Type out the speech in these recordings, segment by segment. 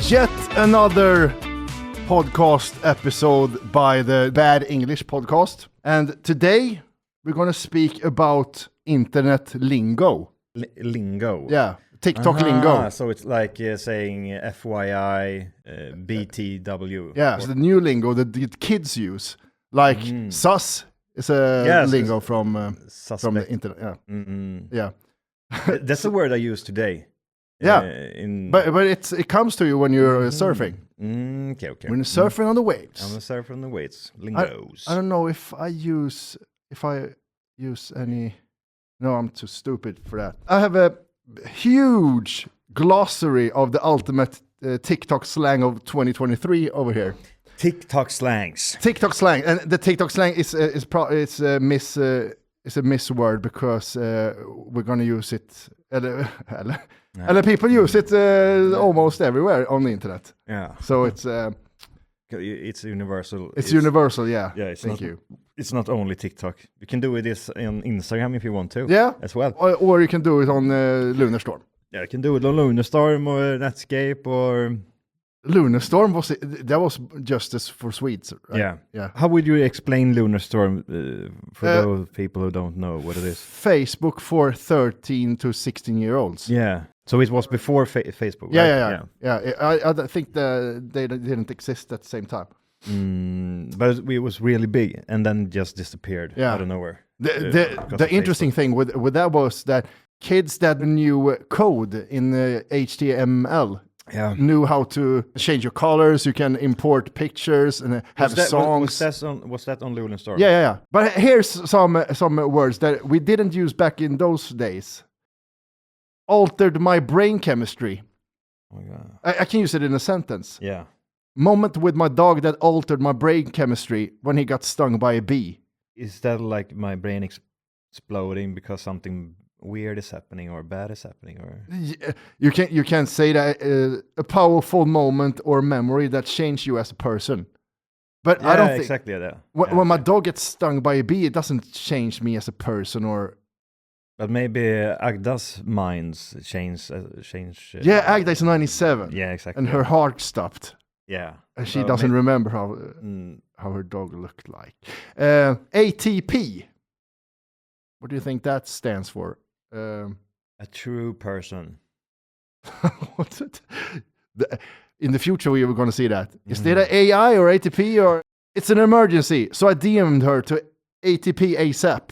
Yet another podcast episode by the Bad English Podcast. And today we're going to speak about internet lingo. Lingo? Yeah, TikTok lingo. So it's like saying FYI, BTW. Yeah, it's the new lingo that the kids use. Like sus is a lingo from the internet. Yeah. Yeah. That's a word I use today. Yeah, but it comes to you when you're surfing. Okay. When you're surfing on the waves. I'm surfing on the waves. Lingos. I don't know if I use any. No, I'm too stupid for that. I have a huge glossary of the ultimate TikTok slang of 2023 over here. TikTok slangs. TikTok slang, and the TikTok slang is a misword because we're gonna use it. And people use it almost everywhere on the internet. Yeah. So it's universal. It's universal, yeah. Yeah. Thank you. It's not only TikTok. You can do this on Instagram if you want to. Yeah. As well. Or you can do it on Lunarstorm. Yeah, you can do it on Lunarstorm or Netscape or. Lunarstorm was justice for Swedes, right? Yeah. How would you explain Lunarstorm for those people who don't know what it is? Facebook for 13 to 16-year-olds. Yeah. So it was before Facebook, right? Yeah. I think they didn't exist at the same time. But it was really big and then just disappeared out of nowhere. The interesting thing with that was that kids that knew code in HTML knew how to change your colors. You can import pictures and have songs. Was that on Lunarstorm? Yeah. But here's some words that we didn't use back in those days. Altered my brain chemistry. Oh my God. I can use it in a sentence. Yeah. Moment with my dog that altered my brain chemistry when he got stung by a bee. Is that like my brain exploding because something weird is happening or bad is happening, or you can say that a powerful moment or memory that changed you as a person. But I don't think exactly that. When my dog gets stung by a bee, it doesn't change me as a person, or. But maybe Agda's minds change. Yeah, Agda's 97. Yeah, exactly. And her heart stopped. Yeah, and she doesn't remember how her dog looked like. ATP. What do you think that stands for? A true person. What's it? In the future, we were going to see that. Is that an AI or ATP, or it's an emergency? So I DM'd her to ATP ASAP.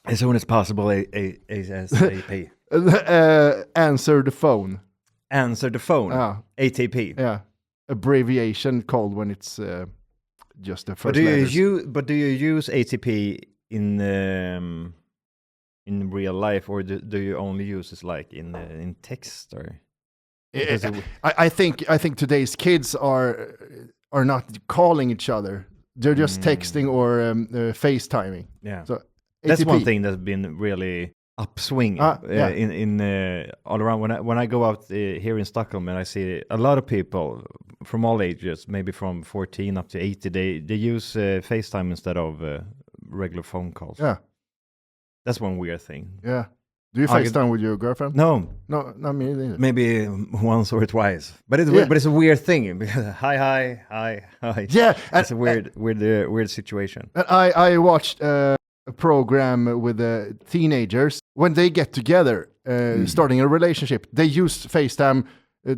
As soon as possible, ASAP. Answer the phone. Answer the phone. ATP. Yeah, abbreviation called when it's just the first. But do you use ATP in real life, or do you only use it like in text, or? I think today's kids are not calling each other; they're just texting or FaceTiming. Yeah, so that's ATP. one thing that's been really upswing in all around. When I go out here in Stockholm and I see a lot of people from all ages, maybe from 14 up to 80, they use FaceTime instead of regular phone calls. Yeah. That's one weird thing. Yeah. Do you FaceTime with your girlfriend? No, not me either. Maybe once or twice. But it's a weird thing. Hi. Yeah, it's a weird situation. And I watched a program with teenagers when they get together, starting a relationship. They use FaceTime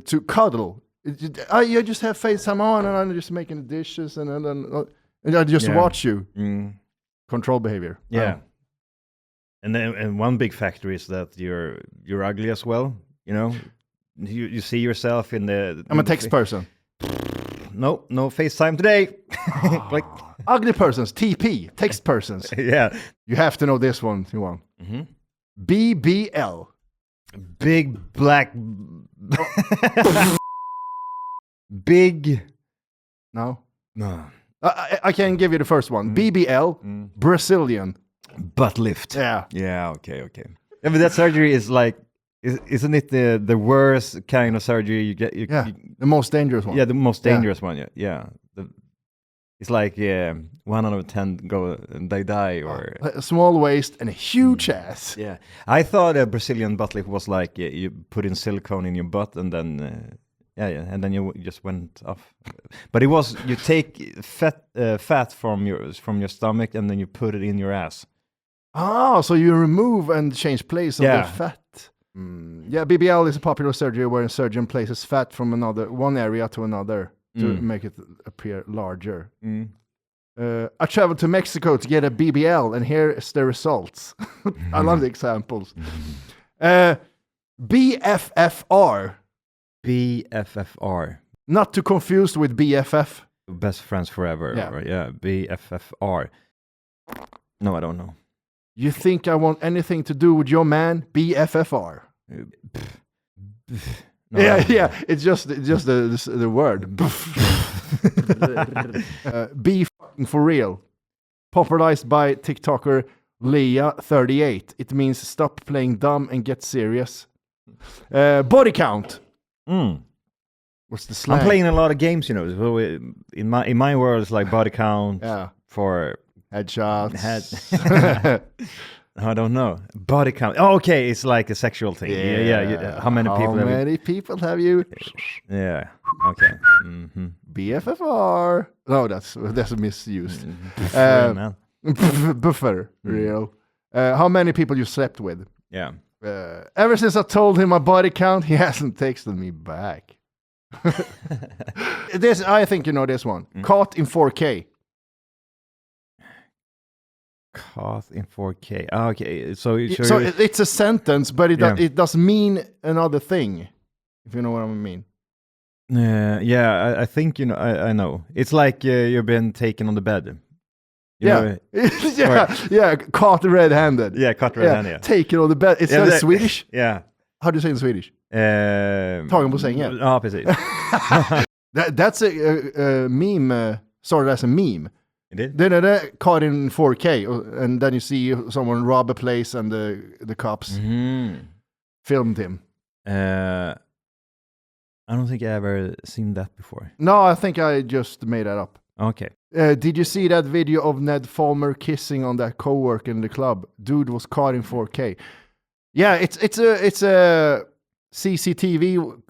to cuddle. You just have FaceTime on, and I'm just making the dishes, and I just watch you. Control behavior. Yeah. And one big factor is that you're ugly as well. You know, you see yourself in the. I'm a text person. No FaceTime today. Like ugly persons, TP, text persons. Yeah, you have to know this one, Johan. BBL. Big black. Big. No. I can give you the first one. BBL, Brazilian. Butt lift. Yeah. Yeah, okay. Yeah, but that surgery is like, isn't it the worst kind of surgery you get? The most dangerous one. Yeah, the most dangerous one, yeah. It's like 1 out of 10 go and they die, or a small waist and a huge ass. Yeah, I thought a Brazilian butt lift was like you put in silicone in your butt and then Yeah, and then you just went off. But it was you take fat from your stomach and then you put it in your ass. Oh, so you remove and change place of the fat. Yeah, BBL is a popular surgery where a surgeon places fat from one area to another to make it appear larger. I traveled to Mexico to get a BBL, and here is the results. I love the examples. BFFR. BFFR. Not to confuse with BFF. Best friends forever. Yeah. Right? Yeah. BFFR. No, I don't know. You think I want anything to do with your man? BFFR. No, yeah. It's just the word. Be fucking for real. Popularized by TikToker Leah38. It means stop playing dumb and get serious. Body count. What's the slang? I'm playing a lot of games, So in my world, it's like body count for headshots. I don't know. Body count. Oh, okay. It's like a sexual thing. Yeah. How many people have you? Yeah. Okay. BFFR. No, that's misused. Man. Buffer. Real. How many people you slept with? Yeah. Ever since I told him my body count, he hasn't texted me back. I think you know this one. Caught in 4K. Caught in 4K. Okay, so it's a sentence, but it does mean another thing. If you know what I mean. I think I know. It's like you've been taken on the bed. Yeah, caught red-handed. Yeah, caught red-handed. Yeah. Taken on the bed. It's Swedish. Yeah. How do you say in Swedish? Tagen på sängen. Ja, precis. That's a meme. Started as a meme. It did? Then caught in 4K, and then you see someone rob a place, and the cops filmed him. I don't think I ever seen that before. No, I think I just made that up. Okay. Did you see that video of Ned Fulmer kissing on that coworker in the club? Dude was caught in 4K. Yeah, it's a CCTV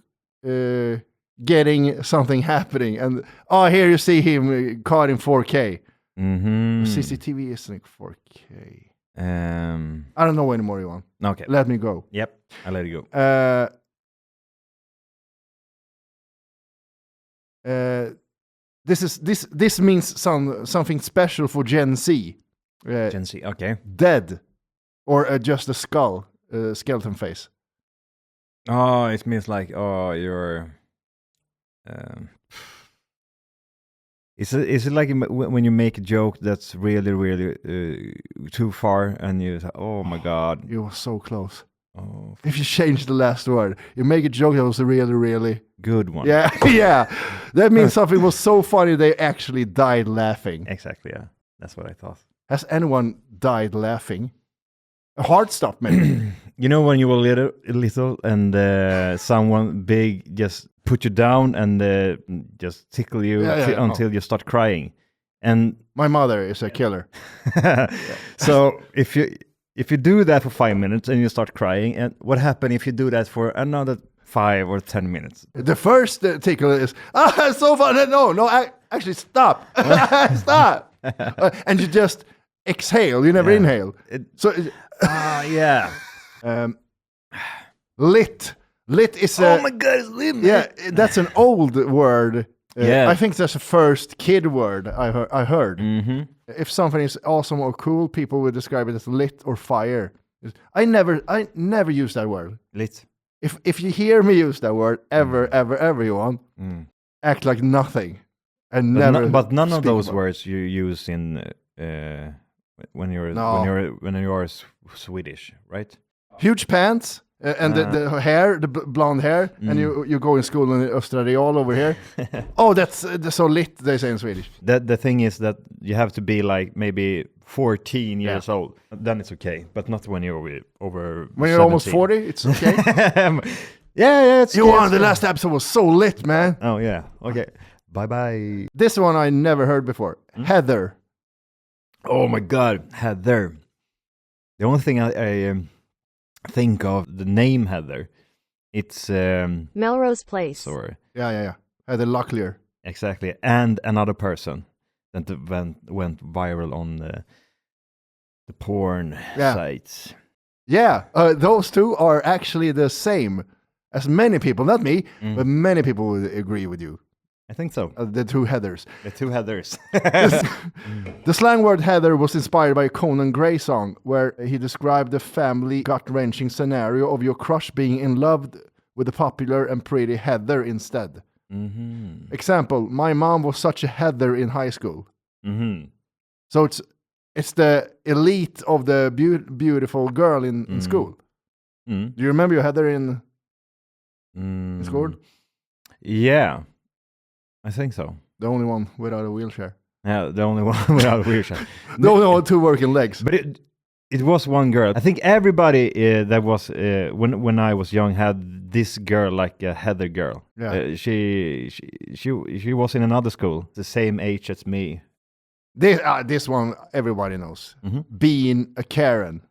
getting something happening, and here you see him caught in 4K. CCTV is like 4K. I don't know anymore, Johan. Okay, let me go. Yep, I let it go. This means something special for Gen Z. Gen Z, okay. Dead, or just a skull, skeleton face. Oh, it means like you're. Is it like when you make a joke that's really, really too far, and you say, "Oh my God, you were so close." Oh, if you change the last word, you make a joke that was a really, really good one. Yeah, yeah. That means something was so funny they actually died laughing. Exactly. Yeah, that's what I thought. Has anyone died laughing? A heart stop, maybe. When you were little and someone big just put you down and just tickle you until you start crying. And my mother is a killer. So if you do that for 5 minutes and you start crying, and what happens if you do that for another 5 or 10 minutes? The first tickle is so fun. No, actually stop, stop, and you just exhale. You never inhale. Yeah. Lit is oh my God, it's lit, man. Yeah, that's an old word. I think that's the first kid word I heard. If something is awesome or cool, people would describe it as lit or fire. I never use that word. Lit. If you hear me use that word ever, Johan, act like nothing and but none of those words you use in when you're Swedish, right? Huge pants. And the hair, the blonde hair, and you go in school in Östra all over here. That's so lit, they say in Swedish. The thing is that you have to be like maybe 14 years old. Then it's okay, but not when you're over. When you're 17. Almost 40, it's okay. yeah. The last episode was so lit, man. Oh yeah. Okay. Bye. This one I never heard before. Heather. Oh my God, Heather. The only thing I think of the name Heather, it's Melrose Place. Sorry. Yeah. Heather Locklear. Exactly. And another person that went viral on the porn sites. Yeah, those two are actually the same as many people, not me, but many people would agree with you. I think so. The two Heathers. The two Heathers. The slang word Heather was inspired by a Conan Gray song where he described the family gut-wrenching scenario of your crush being in love with the popular and pretty Heather instead. Mm-hmm. Example, my mom was such a Heather in high school. Mm-hmm. So it's the elite of the beautiful girl in school. Mm. Do you remember your Heather in school? Yeah, I think so. The only one without a wheelchair. Yeah, the only one without a wheelchair. The only one with two working legs. But it was one girl. I think everybody that was when I was young had this girl, like a Heather girl. Yeah. She was in another school, the same age as me. This one everybody knows. Mm-hmm. Being a Karen.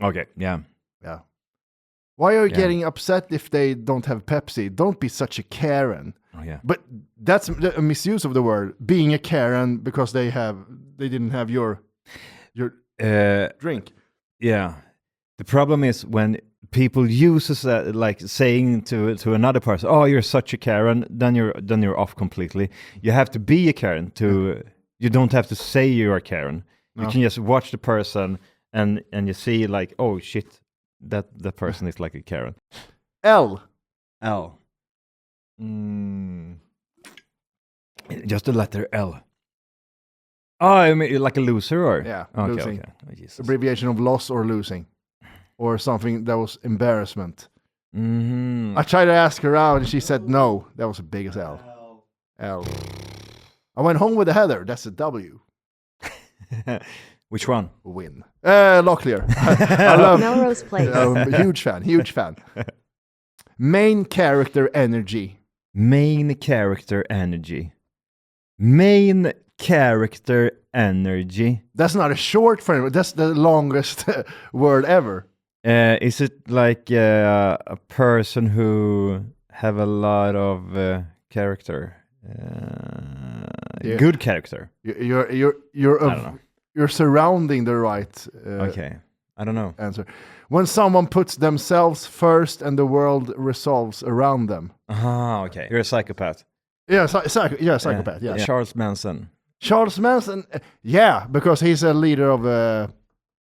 Okay. Yeah. Why are you getting upset if they don't have Pepsi? Don't be such a Karen. Oh yeah. But that's a misuse of the word. Being a Karen because they didn't have your drink. Yeah. The problem is when people use like saying to another person, "Oh, you're such a Karen," then you're off completely. You have to be a Karen to. You don't have to say you're a Karen. You can just watch the person and you see like, oh shit, that person is like a Karen. L. Just the letter L. Oh, I mean, like a loser or? Yeah, okay, losing. Okay. Oh, Jesus. Abbreviation of loss or losing. Or something that was embarrassment. Mm-hmm. I tried to ask her out and she said no. That was the biggest L. I went home with a Heather. That's a W. Which one? Win. Locklear. I love Melrose Place. Huge fan. Main character energy. Main character energy. That's not a short frame. That's the longest word ever. Is it like a person who have a lot of character? Good character. You're surrounding the right. Okay, I don't know. Answer. When someone puts themselves first and the world resolves around them. Ah, okay. You're a psychopath. Yeah, psychopath. Yeah. Charles Manson. Charles Manson. Yeah, because he's a leader of a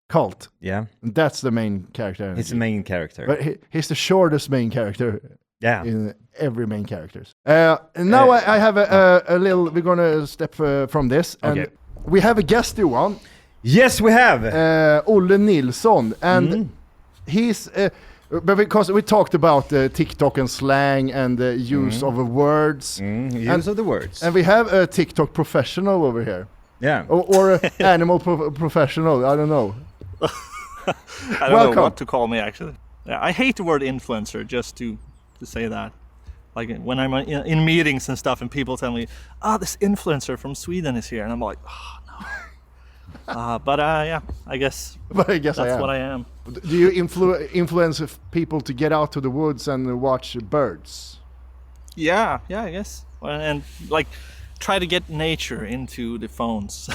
cult. Yeah, that's the main character. He's the main character. But he's the shortest main character. Yeah, in every main characters. And now I have a little. We're gonna step from this, and we have a guest, Johan. Yes, we have Olle Nilsson, and he's. But because we talked about TikTok and slang and the use of words, use of the words, and we have a TikTok professional over here. Yeah, or an animal professional. I don't know. I don't know what to call me actually. Yeah, I hate the word influencer. Just to say that, like when I'm in meetings and stuff, and people tell me, this influencer from Sweden is here," and I'm like, "Oh no." But yeah, I guess. But I guess that's what I am. Do you influence people to get out to the woods and watch birds? Yeah, I guess, and like try to get nature into the phones,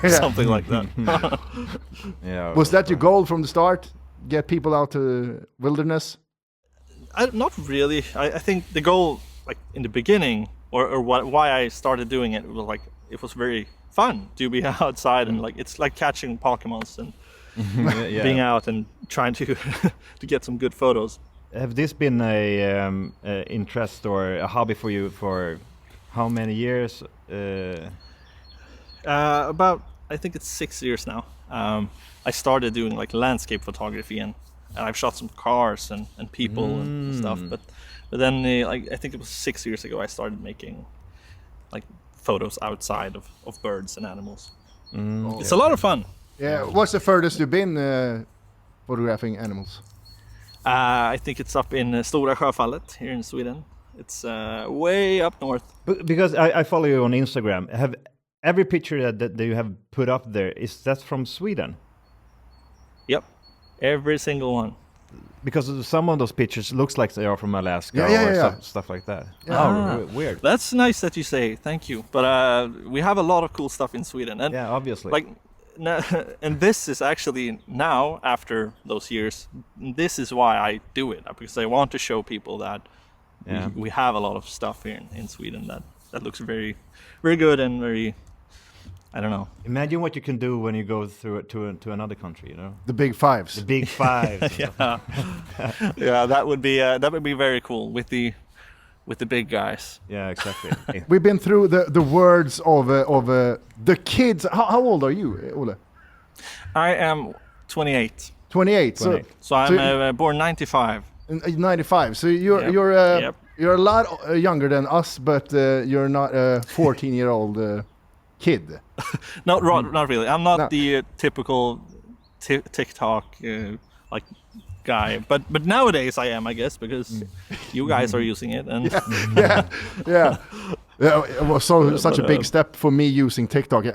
something like that. Yeah. Was that your goal from the start? Get people out to the wilderness? Not really. I think the goal, like in the beginning, or why I started doing it was like it was very fun to be outside and like it's like catching Pokemons and being out and trying to to get some good photos. Have this been a interest or a hobby for you for how many years? About I think it's 6 years now. I started doing like landscape photography and I've shot some cars and people and stuff. But then like I think it was 6 years ago I started making like photos outside of birds and animals. It's a lot of fun. Yeah. What's the furthest you've been photographing animals? I think it's up in Stora Sjöfallet here in Sweden. It's way up north. Because I follow you on Instagram. Have every picture that you have put up there, is that from Sweden? Yep, every single one. Because some of those pictures looks like they are from Alaska stuff like that. Yeah. Oh, weird. That's nice that you say. Thank you. But we have a lot of cool stuff in Sweden, and obviously. Like, and this is actually now, after those years, this is why I do it, because I want to show people that we have a lot of stuff here in Sweden that looks very, very good and very, I don't know. Imagine what you can do when you go through it to another country, you know. The big fives. The big fives. Yeah, that would be very cool with the big guys. Yeah, exactly. We've been through the words of the kids. How old are you, Ole? I am 28. 28. So I'm born 95. 95. So you're a lot younger than us, but you're not a 14-year-old kid. Not really. I'm not the typical TikTok like guy, but nowadays I am, I guess, because you guys are using it, and yeah. It was such a big step for me using TikTok.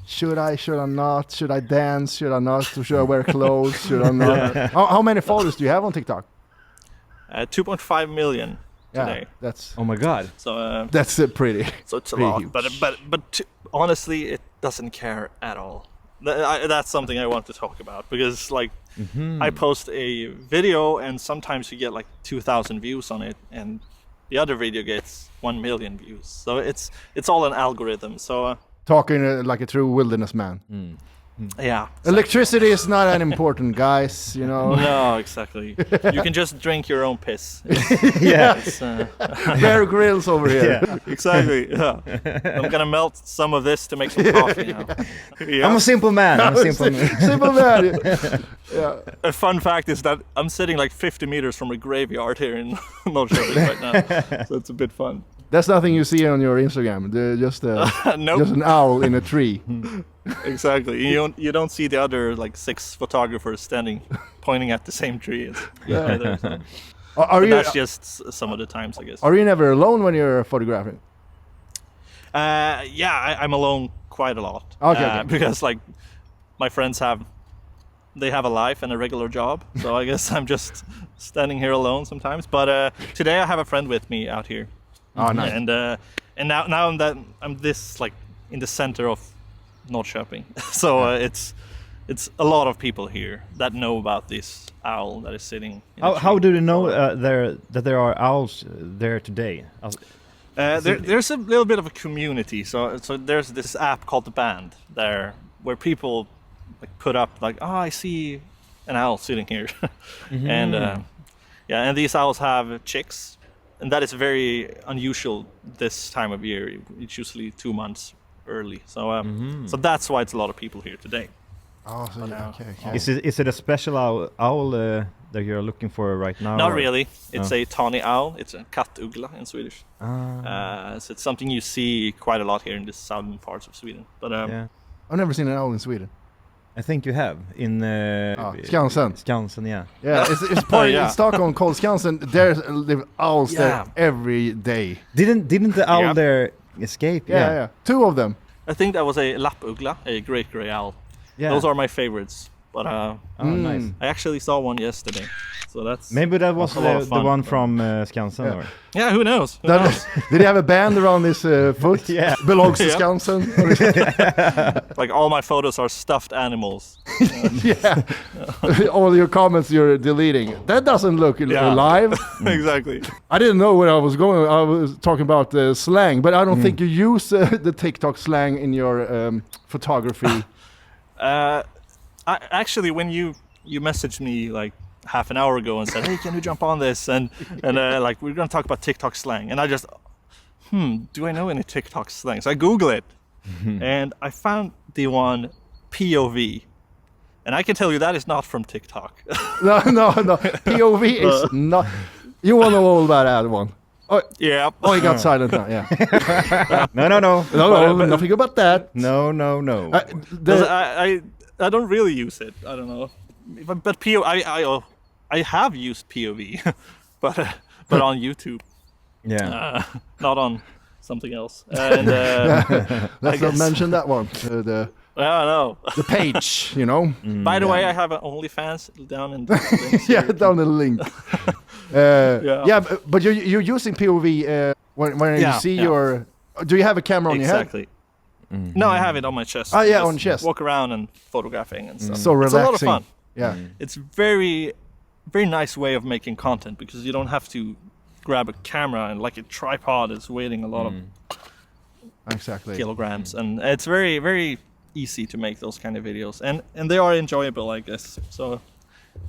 Should I not? Should I dance? Should I not? Should I wear clothes? Should I not? How many followers do you have on TikTok? 2.5 million today. That's oh my god. So that's pretty. So it's a pretty lot, huge. but honestly, it doesn't care at all. That's something I want to talk about, because like I post a video and sometimes you get like 2,000 views on it, and the other video gets 1 million views. So it's all an algorithm. So talking like a true wilderness man. Yeah. Electricity is not that important, guys. You know. No, exactly. You can just drink your own piss. Bear Grylls over here. Yeah, exactly. Yeah. I'm gonna melt some of this to make some coffee now. Yeah. I'm a simple man. Simple man. Yeah. A fun fact is that I'm sitting like 50 meters from a graveyard here in Norrköping right now, so it's a bit fun. That's nothing you see on your Instagram. Just nope. Just an owl in a tree. Exactly. You don't see the other like 6 photographers standing, pointing at the same tree. That's just some of the times, I guess. Are you never alone when you're photographing? I'm alone quite a lot. Okay. Because like my friends have a life and a regular job, so I guess I'm just standing here alone sometimes. But today I have a friend with me out here. Oh, nice. And now that I'm this like in the center of Norrköping, so it's a lot of people here that know about this owl that is sitting. How do they know that there are owls there today? There's a little bit of a community. So there's this app called The Band there, where people like put up like, I see an owl sitting here, and these owls have chicks. And that is very unusual this time of year. It's usually 2 months early. So so that's why it's a lot of people here today. Oh, so okay. Is it a special owl that you're looking for right now? Not really. It's a tawny owl. It's a kattugla in Swedish. So it's something you see quite a lot here in the southern parts of Sweden. But I've never seen an owl in Sweden. I think you have in Skansen. Skansen, yeah. Yeah, it's part in Stockholm called Skansen. There's live owls there every day. Didn't the owl there escape? Yeah. 2 of them. I think that was a lappugla, a great grey owl. Yeah. Those are my faverids. But nice. I actually saw one yesterday, so that's maybe that was the one from Skansen. Yeah. Or? Yeah, who knows? Did he have a band around his foot? Yeah, belongs to Skansen. Like all my photos are stuffed animals. All your comments you're deleting. That doesn't look alive. Exactly. I didn't know where I was going. I was talking about slang, but I don't think you use the TikTok slang in your photography. Actually, when you messaged me like half an hour ago and said, "Hey, can we jump on this?" and like we're gonna talk about TikTok slang, and I just, do I know any TikTok slang? So I Google it, and I found the one POV, and I can tell you that is not from TikTok. No. POV is not. You want to know all about that one? Oh, yeah. Oh, he got silent now. Yeah. No. Nothing about that. No. I don't really use it. I don't know, but I have used POV, but on YouTube. Yeah. Not on something else. And let's not mention that one. Yeah, no. the page, you know. By the way, I have an OnlyFans down in the links Yeah, here. down in the link. Yeah, but you're using POV when you see your. Do you have a camera on your head? Exactly. No, I have it on my chest. Oh, yeah, Just on chest. Walk around and photographing and stuff. So It's a lot of relaxing. fun. Yeah. It's very nice way of making content because you don't have to grab a camera and like a tripod is weighing a lot of Exactly. kilograms, and it's very easy to make those kind of videos, and they are enjoyable, I guess. So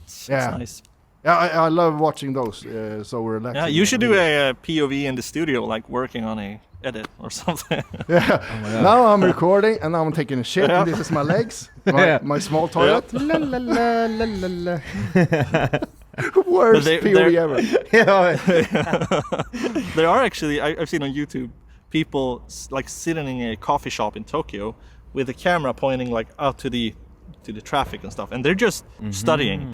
it's nice. Yeah, I love watching those. So relaxing. Yeah, you should do a POV in the studio, like working on a edit or something. Yeah. Now I'm recording and now I'm taking a shit. And this is my legs, my small toilet. La, la, la, la, la, la. Worst POV ever. There are actually, I've seen on YouTube, people like sitting in a coffee shop in Tokyo with a camera pointing like out to the traffic and stuff, and they're just studying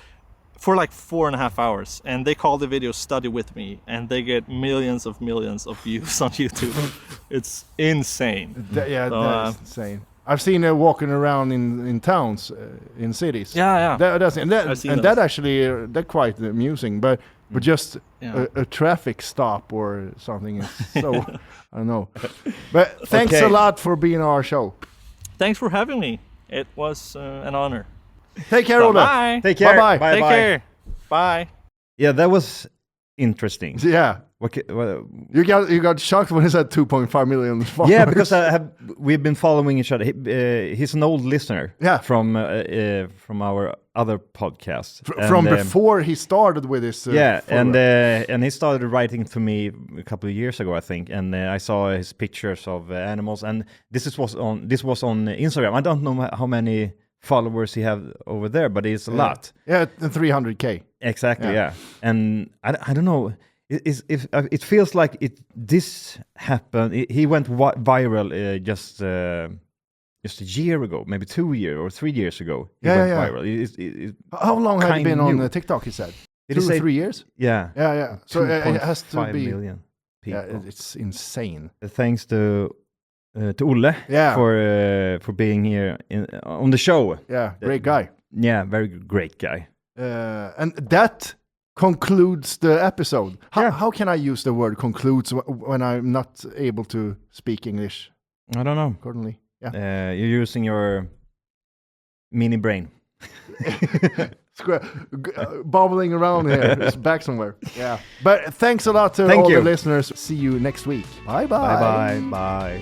for like 4.5 hours, and they call the video "Study with Me," and they get millions of views on YouTube. It's insane. That is insane. I've seen walking around in towns, in cities. Yeah. That actually they're quite amusing, but just a traffic stop or something is so I don't know. But thanks a lot for being on our show. Thanks for having me. It was an honor. Take care, Ola. Bye. Take care. Bye. Bye. Take care. Bye. Yeah, that was interesting. Yeah. You got shocked when he said 2.5 million followers. Yeah, because we've been following each other. He's an old listener. Yeah. From our other podcast. From before he started with his. And he started writing to me a couple of years ago, I think. And I saw his pictures of animals. And this was on Instagram. I don't know how many followers he have over there, but it's a lot. Yeah, 300K. Exactly. Yeah. And I don't know. It feels like this happened. He went viral just a year ago, maybe 2 years or 3 years ago. He went viral. How long have you been on TikTok? He said 2 or 3 years. Yeah. So it has to 5 be million people. Yeah, it's insane. Thanks to Olle for being here on the show. Yeah, great guy. Yeah, very great guy. And that concludes the episode. How can I use the word concludes when I'm not able to speak English? I don't know. Accordingly, yeah. You're using your mini brain. Bobbling around here. It's back somewhere. Yeah. But thanks a lot to all the listeners. See you next week. Bye-bye. Bye.